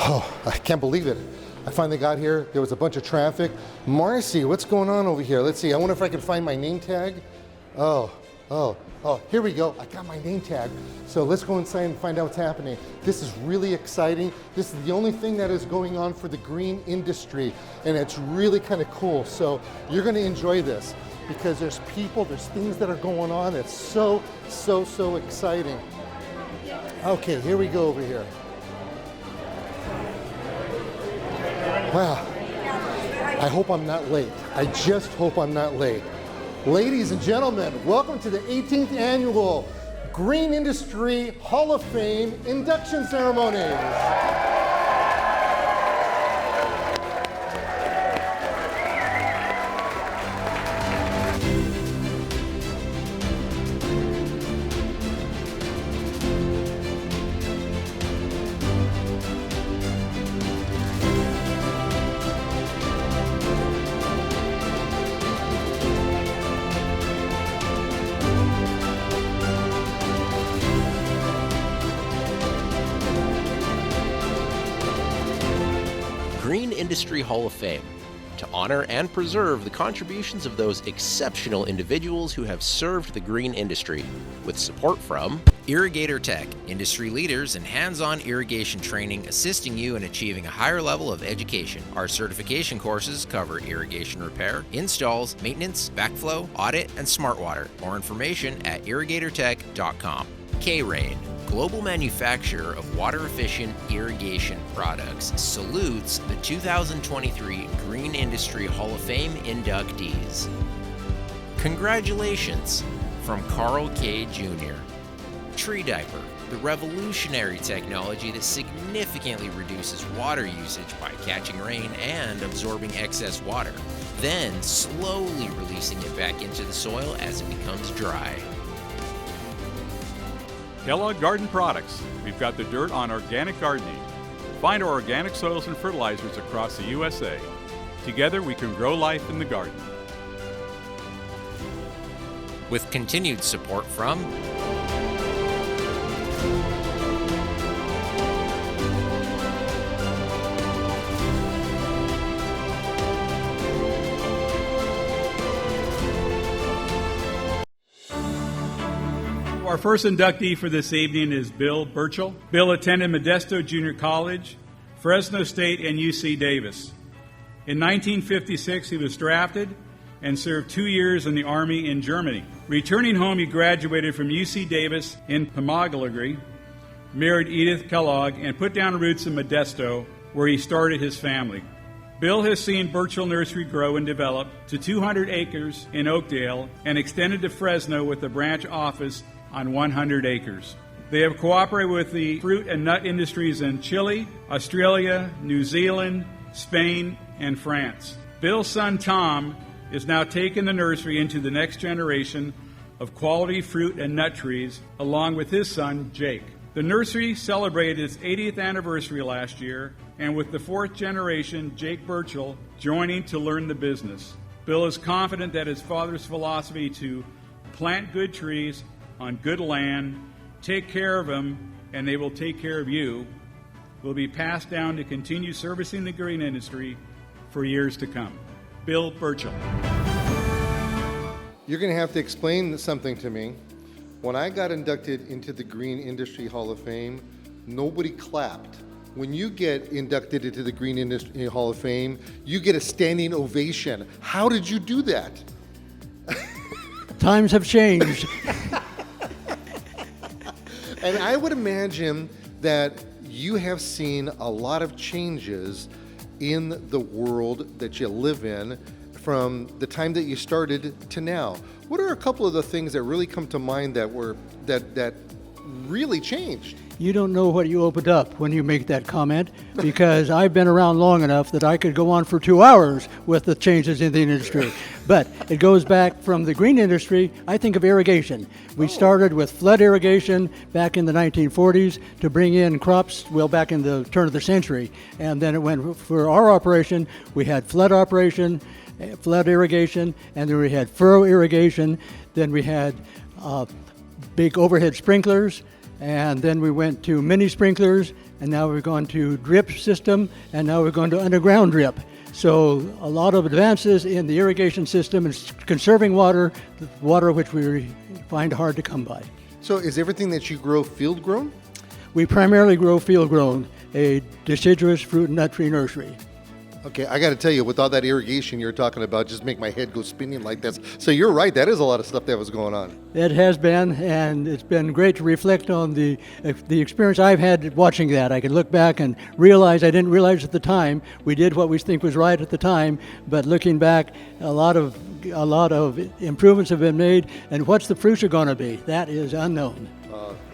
Oh, I can't believe it. I finally got here. There was a bunch of traffic. Marcy, what's going on over here? Let's see. I wonder if I can find my name tag. Oh, here we go. I got my name tag. So let's go inside and find out what's happening. This is really exciting. This is the only thing that is going on for the green industry, and it's really kind of cool. So you're going to enjoy this because there's people, there's things that are going on. It's so exciting. Okay, here we go over here. Wow, I hope I'm not late. I just hope I'm not late. Ladies and gentlemen, welcome to the 18th annual Green Industry Hall of Fame induction ceremonies. Green Industry Hall of Fame, to honor and preserve the contributions of those exceptional individuals who have served the green industry, with support from Irrigator Tech, industry leaders in hands-on irrigation training assisting you in achieving a higher level of education. Our certification courses cover irrigation repair, installs, maintenance, backflow, audit, and smart water. More information at irrigatortech.com. K-Rain, global manufacturer of water-efficient irrigation products, salutes the 2023 Green Industry Hall of Fame inductees. Congratulations from Carl K. Jr. Tree Diaper, the revolutionary technology that significantly reduces water usage by catching rain and absorbing excess water, then slowly releasing it back into the soil as it becomes dry. Kellogg Garden Products. We've got the dirt on organic gardening. Find our organic soils and fertilizers across the USA. Together we can grow life in the garden. With continued support from Our first inductee for this evening is Bill Burchell. Bill attended Modesto Junior College, Fresno State, and UC Davis. In 1956, he was drafted and served 2 years in the Army in Germany. Returning home, he graduated from UC Davis in pomology, married Edith Kellogg, and put down roots in Modesto, where he started his family. Bill has seen Burchell Nursery grow and develop to 200 acres in Oakdale and extended to Fresno with a branch office on 100 acres. They have cooperated with the fruit and nut industries in Chile, Australia, New Zealand, Spain, and France. Bill's son Tom is now taking the nursery into the next generation of quality fruit and nut trees, along with his son Jake. The nursery celebrated its 80th anniversary last year, and with the fourth generation, Jake Burchell, joining to learn the business. Bill is confident that his father's philosophy to plant good trees on good land, take care of them, and they will take care of you, will be passed down to continue servicing the green industry for years to come. Bill Burchell. You're going to have to explain something to me. When I got inducted into the Green Industry Hall of Fame, nobody clapped. When you get inducted into the Green Industry Hall of Fame, you get a standing ovation. How did you do that? Times have changed. And I would imagine that you have seen a lot of changes in the world that you live in from the time that you started to now. What are a couple of the things that really come to mind that really changed? You don't know what you opened up when you make that comment, because I've been around long enough that I could go on for 2 hours with the changes in the industry. But it goes back from the green industry. I think of irrigation. We started with flood irrigation back in the 1940s to bring in crops, well, back in the turn of the century. And then it went, for our operation, we had flood irrigation, and then we had furrow irrigation. Then we had big overhead sprinklers. and then we went to mini sprinklers, and now we're going to drip system, and now we're going to underground drip. So a lot of advances in the irrigation system and conserving water, water which we find hard to come by. So is everything that you grow field grown? We primarily grow field grown, a deciduous fruit and nut tree nursery. Okay, I got to tell you, with all that irrigation you're talking about, just make my head go spinning like this. So you're right, that is a lot of stuff that was going on. It has been, and it's been great to reflect on the experience I've had watching that. I can look back and realize I didn't realize at the time. We did what we think was right at the time, but looking back, a lot of improvements have been made, and what's the future going to be? That is unknown.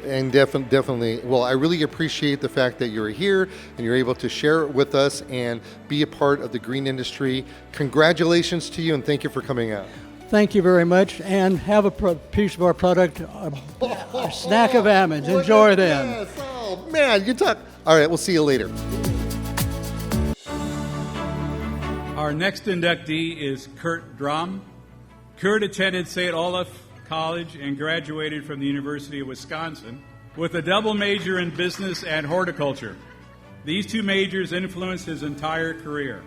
And definitely, well, I really appreciate the fact that you're here and you're able to share it with us and be a part of the green industry. Congratulations to you, and thank you for coming out. Thank you very much, and have a piece of our product, a snack of almonds. Enjoy them. Yes. Oh, man, you talk. All right, we'll see you later. Our next inductee is Kurt Drum. Kurt attended St. Olaf College and graduated from the University of Wisconsin with a double major in business and horticulture. These two majors influenced his entire career.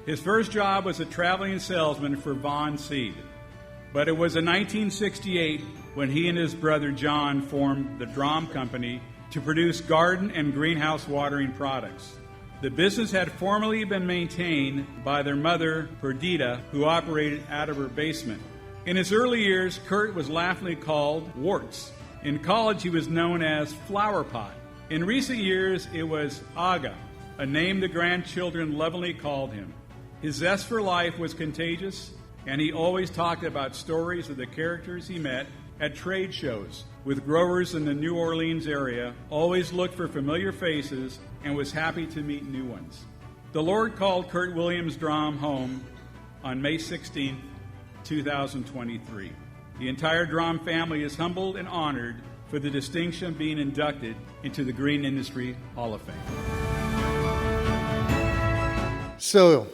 His first job was a traveling salesman for Vaughn Seed, but it was in 1968 when he and his brother John formed the Drum Company to produce garden and greenhouse watering products. The business had formerly been maintained by their mother, Perdita, who operated out of her basement. In his early years, Kurt was laughingly called Warts. In college, he was known as Flower Pot. In recent years, it was Aga, a name the grandchildren lovingly called him. His zest for life was contagious, and he always talked about stories of the characters he met at trade shows with growers in the New Orleans area, always looked for familiar faces, and was happy to meet new ones. The Lord called Kurt Williams Drum home on May 16th, 2023. The entire Drum family is humbled and honored for the distinction of being inducted into the Green Industry Hall of Fame. So,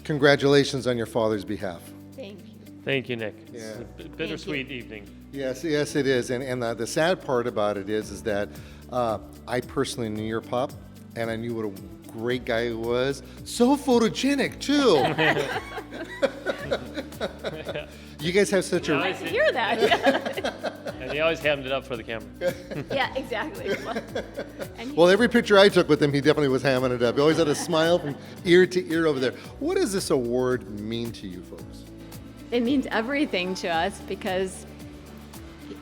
congratulations on your father's behalf. Thank you. Thank you, Nick. Yeah. It's a bittersweet evening. Yes, it is. And the sad part about it is that I personally knew your pop, and I knew what a great guy he was. So photogenic, too. You guys have such a... I hear that. And he always hammed it up for the camera. Yeah, exactly. Well, every picture I took with him, he definitely was hamming it up. He always had a smile from ear to ear over there. What does this award mean to you folks? It means everything to us because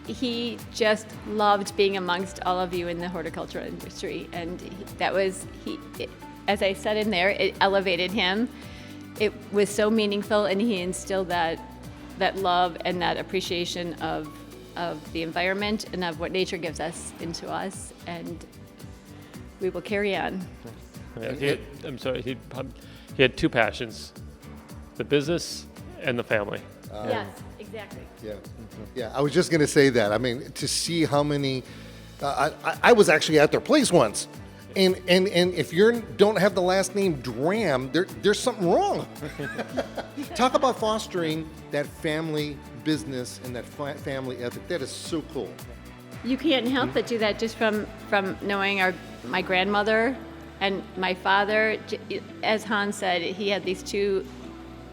he just loved being amongst all of you in the horticultural industry, and as I said in there, it elevated him. It was so meaningful, and he instilled that love and that appreciation of the environment and of what nature gives us into us, and we will carry on. Yeah, he had two passions, the business and the family. Yes, exactly. Yeah, yeah. I was just going to say that. I mean, to see how many... I was actually at their place once. And if you don't have the last name Dram, there's something wrong. Talk about fostering that family business and that family ethic. That is so cool. You can't help but do that just from knowing my grandmother and my father. As Hans said, he had these two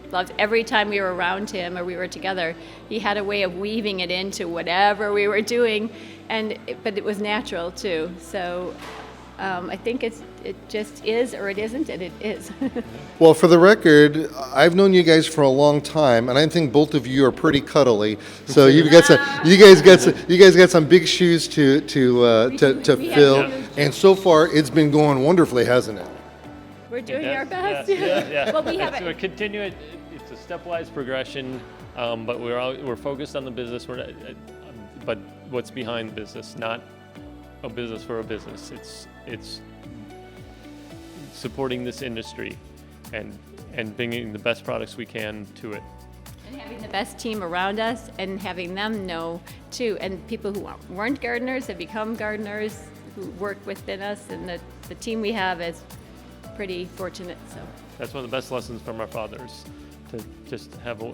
loves. Every time we were around him or we were together, he had a way of weaving it into whatever we were doing, but it was natural too. So I think it just is, or it isn't, and it is. Well, for the record, I've known you guys for a long time, and I think both of you are pretty cuddly. So you guys got some big shoes to fill, and so far it's been going wonderfully, hasn't it? We're doing our best. Yeah. Well, we have So continue it. It's a stepwise progression, but we're focused on the business. But what's behind the business, not a business for a business. It's supporting this industry and bringing the best products we can to it. And having the best team around us and having them know too. And people who weren't gardeners have become gardeners who work within us, and the team we have is pretty fortunate. So that's one of the best lessons from our fathers, to just have a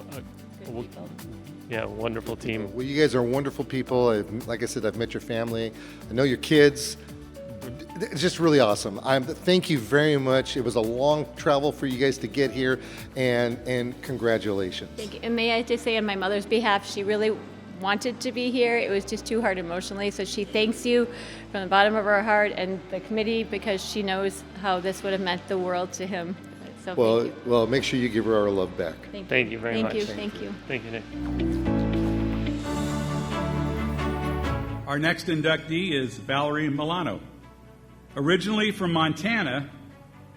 Yeah, wonderful team. Well, you guys are wonderful people. Like I said, I've met your family. I know your kids. It's just really awesome. Thank you very much. It was a long travel for you guys to get here, and congratulations. Thank you. And may I just say on my mother's behalf, she really wanted to be here. It was just too hard emotionally, so she thanks you from the bottom of her heart and the committee, because she knows how this would have meant the world to him. So thank you. Well, make sure you give her our love back. Thank you very much. Thank you. Thank you, Nick. Our next inductee is Valerie Milano. Originally from Montana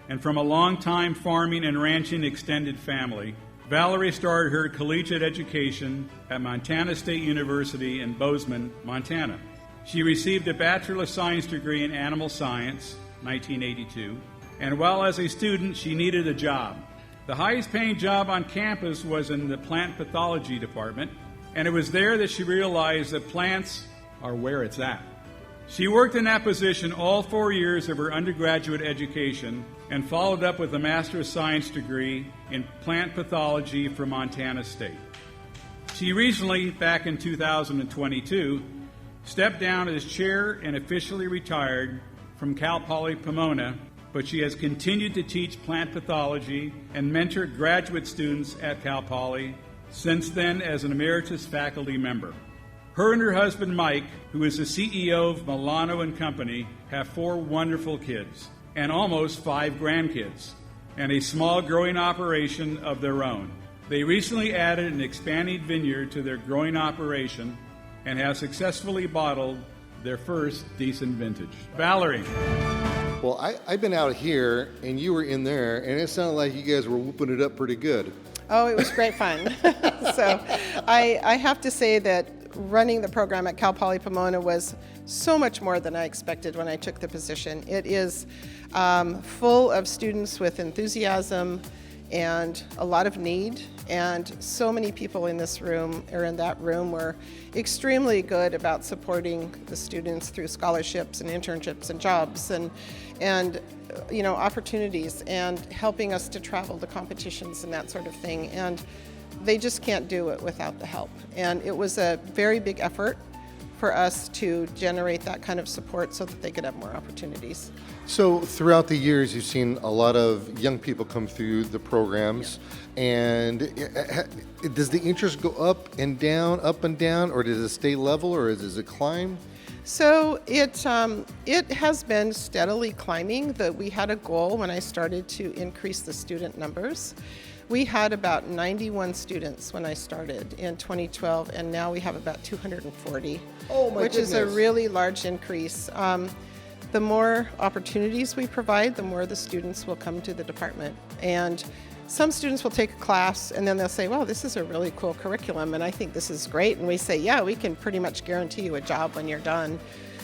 and from a long-time farming and ranching extended family, Valerie started her collegiate education at Montana State University in Bozeman, Montana. She received a Bachelor of Science degree in Animal Science, 1982, and while as a student, she needed a job. The highest paying job on campus was in the plant pathology department, and it was there that she realized that plants are where it's at. She worked in that position all 4 years of her undergraduate education and followed up with a Master of Science degree in plant pathology from Montana State. She recently, back in 2022, stepped down as chair and officially retired from Cal Poly Pomona, but she has continued to teach plant pathology and mentor graduate students at Cal Poly since then as an emeritus faculty member. Her and her husband, Mike, who is the CEO of Milano & Company, have 4 wonderful kids and almost 5 grandkids, and a small growing operation of their own. They recently added an expanding vineyard to their growing operation and have successfully bottled their first decent vintage. Valerie. Well, I've been out here, and you were in there, and it sounded like you guys were whooping it up pretty good. Oh, it was great fun. So I have to say that running the program at Cal Poly Pomona was so much more than I expected when I took the position. It is full of students with enthusiasm and a lot of need, and so many people in this room or in that room were extremely good about supporting the students through scholarships and internships and jobs and opportunities, and helping us to travel to competitions and that sort of thing. And they just can't do it without the help. And it was a very big effort for us to generate that kind of support so that they could have more opportunities. So throughout the years, you've seen a lot of young people come through the programs, and does the interest go up and down, or does it stay level, or does it climb? So it has been steadily climbing. We had a goal when I started to increase the student numbers. We had about 91 students when I started in 2012, and now we have about 240, which is a really large increase. The more opportunities we provide, the more the students will come to the department. And some students will take a class and then they'll say, well, this is a really cool curriculum and I think this is great. And we say, yeah, we can pretty much guarantee you a job when you're done.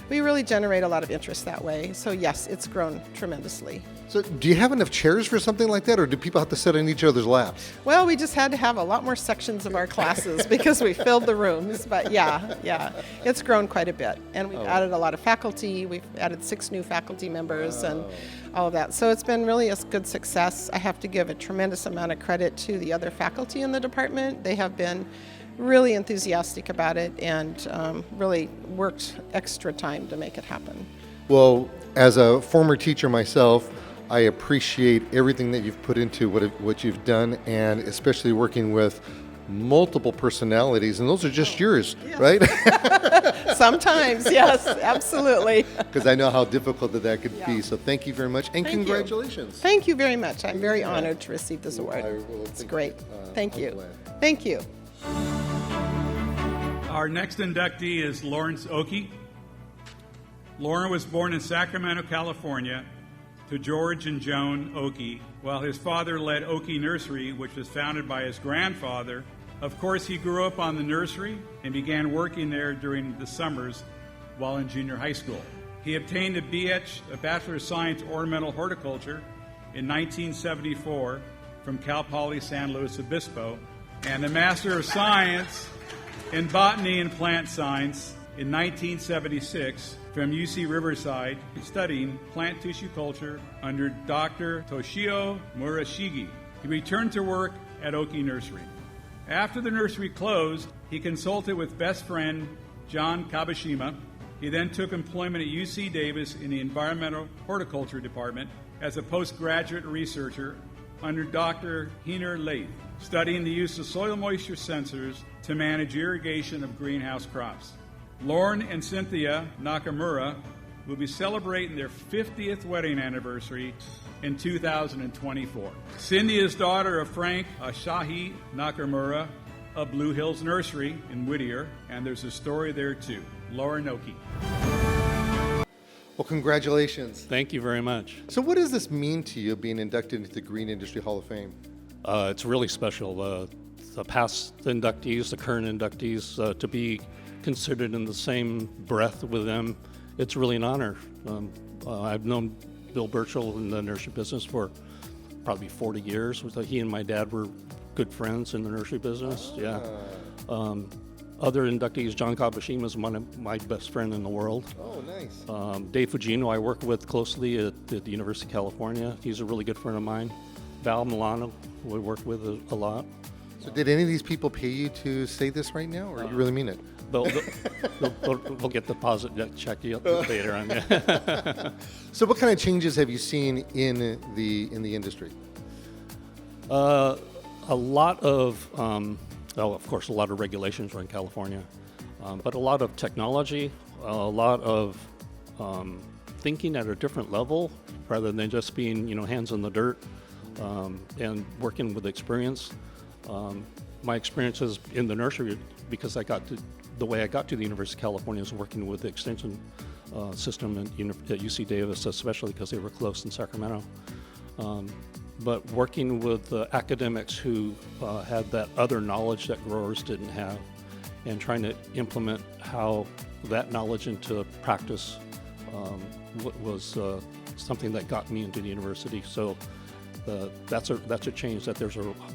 We really generate a lot of interest that way. So yes, it's grown tremendously. So do you have enough chairs for something like that, or do people have to sit in each other's laps? Well, we just had to have a lot more sections of our classes because we filled the rooms. But yeah, it's grown quite a bit. And we've added a lot of faculty. We've added 6 new faculty members and all of that. So it's been really a good success. I have to give a tremendous amount of credit to the other faculty in the department. They have been really enthusiastic about it and really worked extra time to make it happen. Well, as a former teacher myself, I appreciate everything that you've put into what you've done, and especially working with multiple personalities, and those are just yours, yes. Right? Sometimes, yes, absolutely. Because I know how difficult that could be. So thank you very much, and congratulations. Thank you very much. I'm very honored to receive this award. It's great. Thank you. Thank you. Our next inductee is Lawrence Oakey. Lauren was born in Sacramento, California, to George and Joan Oakey, while his father led Oakey Nursery, which was founded by his grandfather. Of course, he grew up on the nursery and began working there during the summers while in junior high school. He obtained a Bachelor of Science Ornamental Horticulture in 1974 from Cal Poly San Luis Obispo, and a Master of Science in Botany and Plant Science in 1976 from UC Riverside, studying plant tissue culture under Dr. Toshio Murashige. He returned to work at Oakey Nursery. After the nursery closed, he consulted with best friend John Kabashima. He then took employment at UC Davis in the Environmental Horticulture Department as a postgraduate researcher under Dr. Heener Lath, studying the use of soil moisture sensors to manage irrigation of greenhouse crops. Lauren and Cynthia Nakamura will be celebrating their 50th wedding anniversary in 2024. Cindy is daughter of Frank Shahi Nakamura of Blue Hills Nursery in Whittier, and there's a story there too. Laura Noki. Well, congratulations. Thank you very much. So what does this mean to you, being inducted into the Green Industry Hall of Fame? It's really special. The past inductees, the current inductees, to be considered in the same breath with them, it's really an honor. I've known Bill Burchell in the nursery business for probably 40 years. He and my dad were good friends in the nursery business. Yeah. Other inductees, John Kabashima is one of my best friend in the world. Oh, nice. Dave Fugino, I work with closely at the University of California. He's a really good friend of mine. Val Milano, we work with a lot. So did any of these people pay you to say this right now, or you really mean it? We'll get the deposit check later on. Yeah. So what kind of changes have you seen in the industry? A lot of, of course, a lot of regulations are in California, but a lot of technology, a lot of thinking at a different level rather than just being, hands in the dirt and working with experience. My experiences in the nursery, because the way I got to the University of California is working with the extension system at UC Davis, especially because they were close in Sacramento. But working with academics who had that other knowledge that growers didn't have, and trying to implement how that knowledge into practice was something that got me into the university. So that's a change. That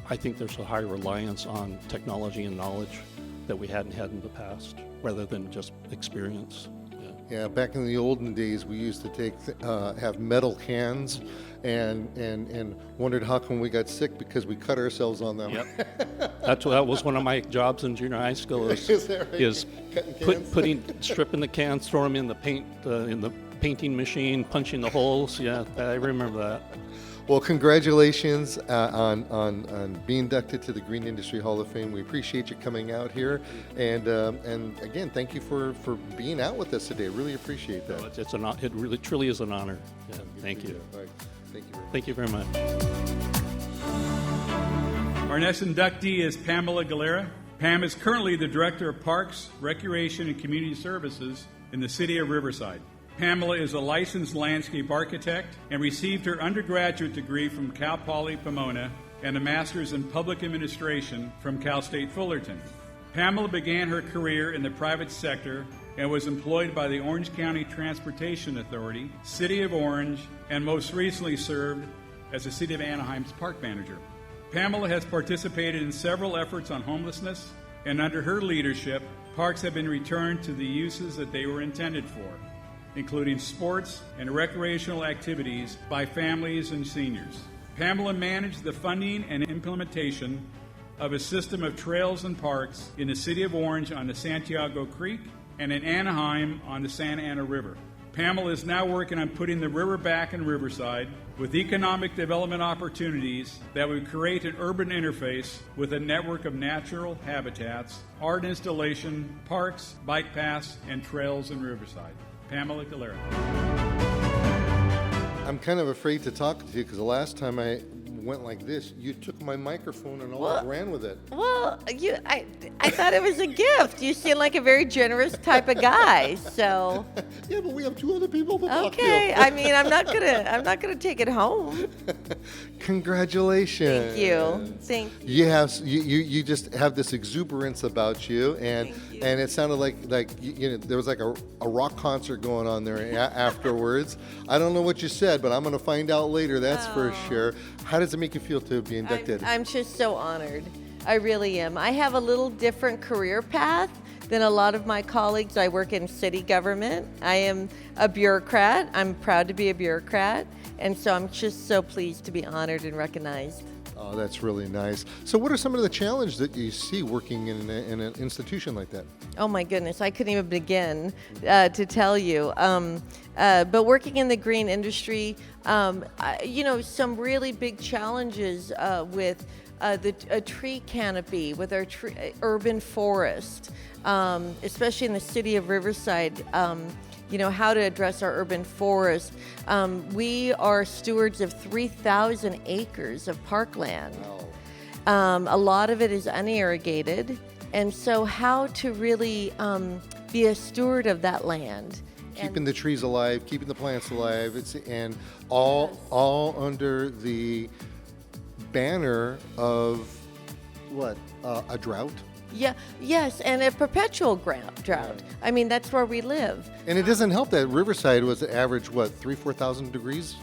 I think there's a high reliance on technology and knowledge that we hadn't had in the past, rather than just experience. Yeah, back in the olden days, we used to have metal cans and wondered how come we got sick because we cut ourselves on them. Yep. That was one of my jobs in junior high school. Is stripping the cans, throw them in the painting machine, punching the holes. Yeah, I remember that. Well, congratulations on being inducted to the Green Industry Hall of Fame. We appreciate you coming out here, and again, thank you for being out with us today. Really appreciate that. It really truly is an honor. Yeah, thank you. All right. Thank you very much. Our next inductee is Pamela Galera. Pam is currently the Director of Parks, Recreation, and Community Services in the City of Riverside. Pamela is a licensed landscape architect and received her undergraduate degree from Cal Poly Pomona and a master's in public administration from Cal State Fullerton. Pamela began her career in the private sector and was employed by the Orange County Transportation Authority, City of Orange, and most recently served as the City of Anaheim's park manager. Pamela has participated in several efforts on homelessness, and under her leadership, parks have been returned to the uses that they were intended for, including sports and recreational activities by families and seniors. Pamela managed the funding and implementation of a system of trails and parks in the City of Orange on the Santiago Creek and in Anaheim on the Santa Ana River. Pamela is now working on putting the river back in Riverside with economic development opportunities that would create an urban interface with a network of natural habitats, art installation, parks, bike paths, and trails in Riverside. Pamela Galera. I'm kind of afraid to talk to you because the last time I went like this, you took my microphone and ran with it. Well, I thought it was a gift. You seem like a very generous type of guy. So. Yeah, but we have two other people to talk to. Okay, I mean, I'm not gonna take it home. Congratulations. Thank you. You just have this exuberance about you, and it sounded like there was like a rock concert going on there afterwards. I don't know what you said, but I'm going to find out later. That's for sure. How does it make you feel to be inducted? I'm just so honored. I really am. I have a little different career path than a lot of my colleagues. I work in city government. I am a bureaucrat. I'm proud to be a bureaucrat. And so I'm just so pleased to be honored and recognized. Oh, that's really nice. So what are some of the challenges that you see working in an institution like that? Oh my goodness, I couldn't even begin to tell you. But working in the green industry, some really big challenges with a tree canopy, with our urban forest, especially in the city of Riverside. How to address our urban forest. We are stewards of 3,000 acres of parkland. Wow. A lot of it is unirrigated, and so how to really be a steward of that land. Keeping the trees alive, keeping the plants alive, and all under the banner of what? A drought? Yeah, yes, and a perpetual drought. I mean, that's where we live. And it doesn't help that Riverside was average, 4,000 degrees?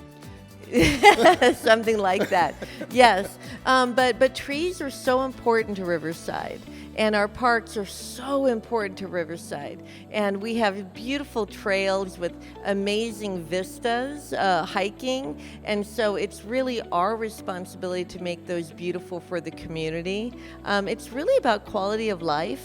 Something like that. Yes, but trees are so important to Riverside, and our parks are so important to Riverside. And we have beautiful trails with amazing vistas, hiking, and so it's really our responsibility to make those beautiful for the community. It's really about quality of life.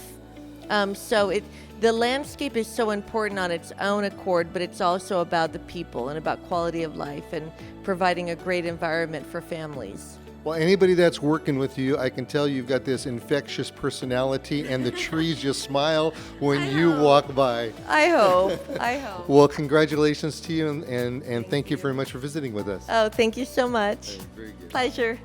The landscape is so important on its own accord, but it's also about the people and about quality of life and providing a great environment for families. Well, anybody that's working with you, I can tell you've got this infectious personality, and the trees just smile when you walk by. I hope. Well, congratulations to you, and thank you very much for visiting with us. Oh, thank you so much. Very good. Pleasure.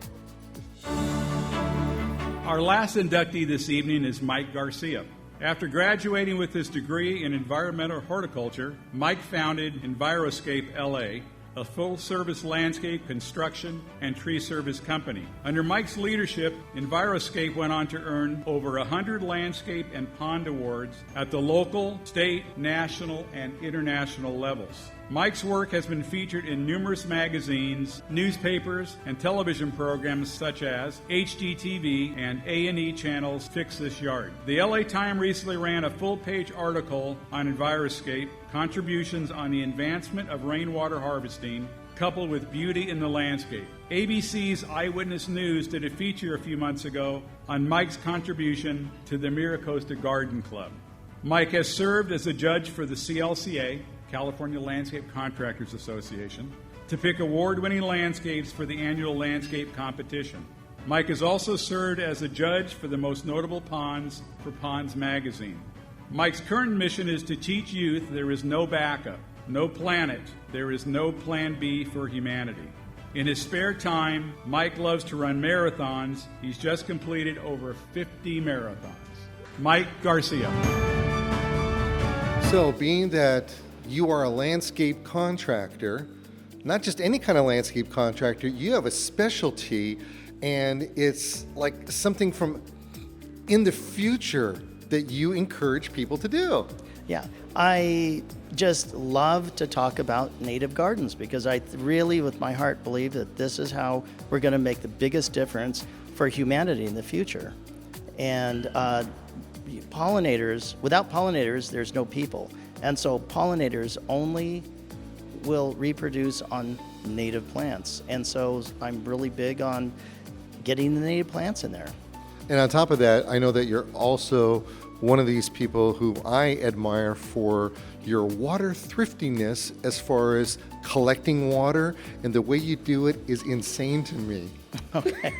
Our last inductee this evening is Mike Garcia. After graduating with his degree in environmental horticulture, Mike founded Enviroscape LA, a full-service landscape, construction, and tree service company. Under Mike's leadership, Enviroscape went on to earn over 100 landscape and pond awards at the local, state, national, and international levels. Mike's work has been featured in numerous magazines, newspapers, and television programs such as HGTV and A&E Channel's Fix This Yard. The LA Times recently ran a full-page article on Enviroscape, contributions on the advancement of rainwater harvesting, coupled with beauty in the landscape. ABC's Eyewitness News did a feature a few months ago on Mike's contribution to the Miracosta Garden Club. Mike has served as a judge for the KLCS, California Landscape Contractors Association, to pick award-winning landscapes for the annual landscape competition. Mike has also served as a judge for the most notable ponds for Ponds Magazine. Mike's current mission is to teach youth there is no backup, no planet, there is no plan B for humanity. In his spare time, Mike loves to run marathons. He's just completed over 50 marathons. Mike Garcia. So, being that you are a landscape contractor, not just any kind of landscape contractor, you have a specialty, and it's like something from in the future that you encourage people to do. Yeah, I just love to talk about native gardens because I really, with my heart, believe that this is how we're going to make the biggest difference for humanity in the future. And pollinators, without pollinators, there's no people. And so pollinators only will reproduce on native plants. And so I'm really big on getting the native plants in there. And on top of that, I know that you're also one of these people who I admire for your water thriftiness as far as collecting water, and the way you do it is insane to me. Okay.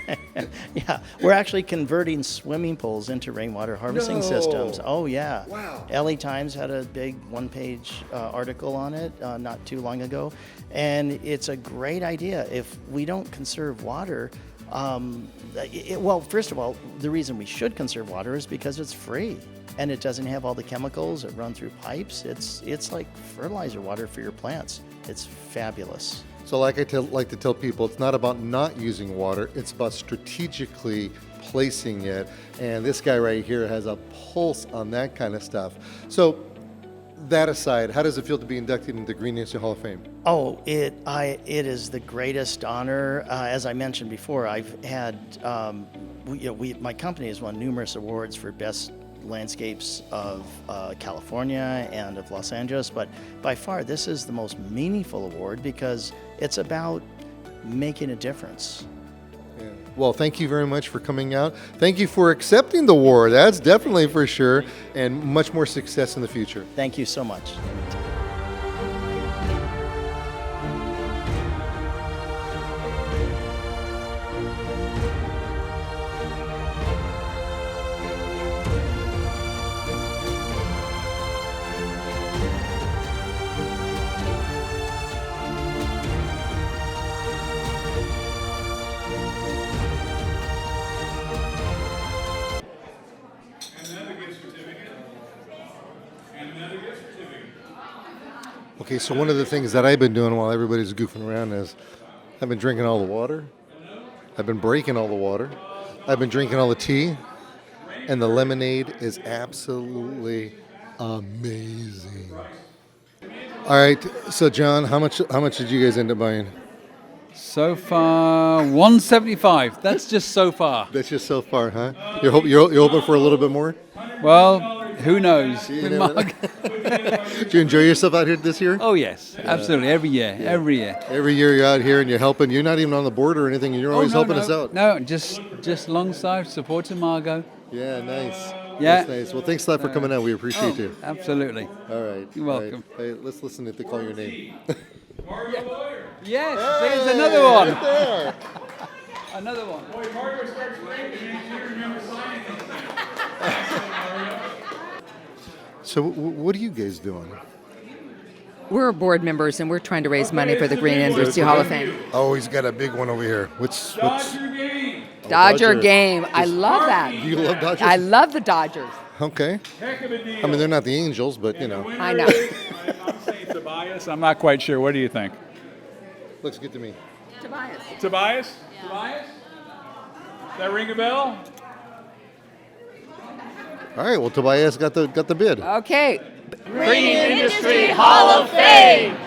Yeah, we're actually converting swimming pools into rainwater harvesting systems. Oh, yeah. Wow. LA Times had a big one-page article on it not too long ago, and it's a great idea. If we don't conserve water, well, first of all, the reason we should conserve water is because it's free and it doesn't have all the chemicals that run through pipes. It's like fertilizer water for your plants. It's fabulous. So like I like to tell people, it's not about not using water, it's about strategically placing it. And this guy right here has a pulse on that kind of stuff. So that aside, how does it feel to be inducted into the Green Industry Hall of Fame? Oh, it is the greatest honor. As I mentioned before, I've had, my company has won numerous awards for best landscapes of California and of Los Angeles, but by far this is the most meaningful award because it's about making a difference. Well, thank you very much for coming out. Thank you for accepting the award. That's definitely for sure. And much more success in the future. Thank you so much. Okay, so one of the things that I've been doing while everybody's goofing around is I've been drinking all the water. I've been breaking all the water. I've been drinking all the tea. And the lemonade is absolutely amazing. All right, so John, how much did you guys end up buying? So far, 175. That's just so far. That's just so far, huh? You're hoping for a little bit more? Well, who knows? You never know. Did you enjoy yourself out here this year? Oh yes, absolutely. Every year, every year. Every year you're out here and you're helping. You're not even on the board or anything. You're always helping us out. No, just alongside, supporting Margot. Yeah, nice. Yeah. That's nice. Well, thanks a lot for coming out. We appreciate you. Absolutely. All right. You're welcome. All right. Hey, let's listen if they call your name. Yes, there's another one. Right there. Another one. Boy, Margo starts waving and you remember signing things. So, what are you guys doing? We're board members, and we're trying to raise money for the Green Industry Hall of Fame. Oh, he's got a big one over here. What's Dodger game. Dodger game. I love that. Do you love Dodgers? I love the Dodgers. Okay. Heck of a deal. I mean, they're not the Angels, but you know. I know. I'm saying Tobias. I'm not quite sure. What do you think? Looks good to me. Tobias. Tobias? Yeah. Tobias? Does that ring a bell? All right. Well, Tobias got the bid. Okay. Green Industry Hall of Fame.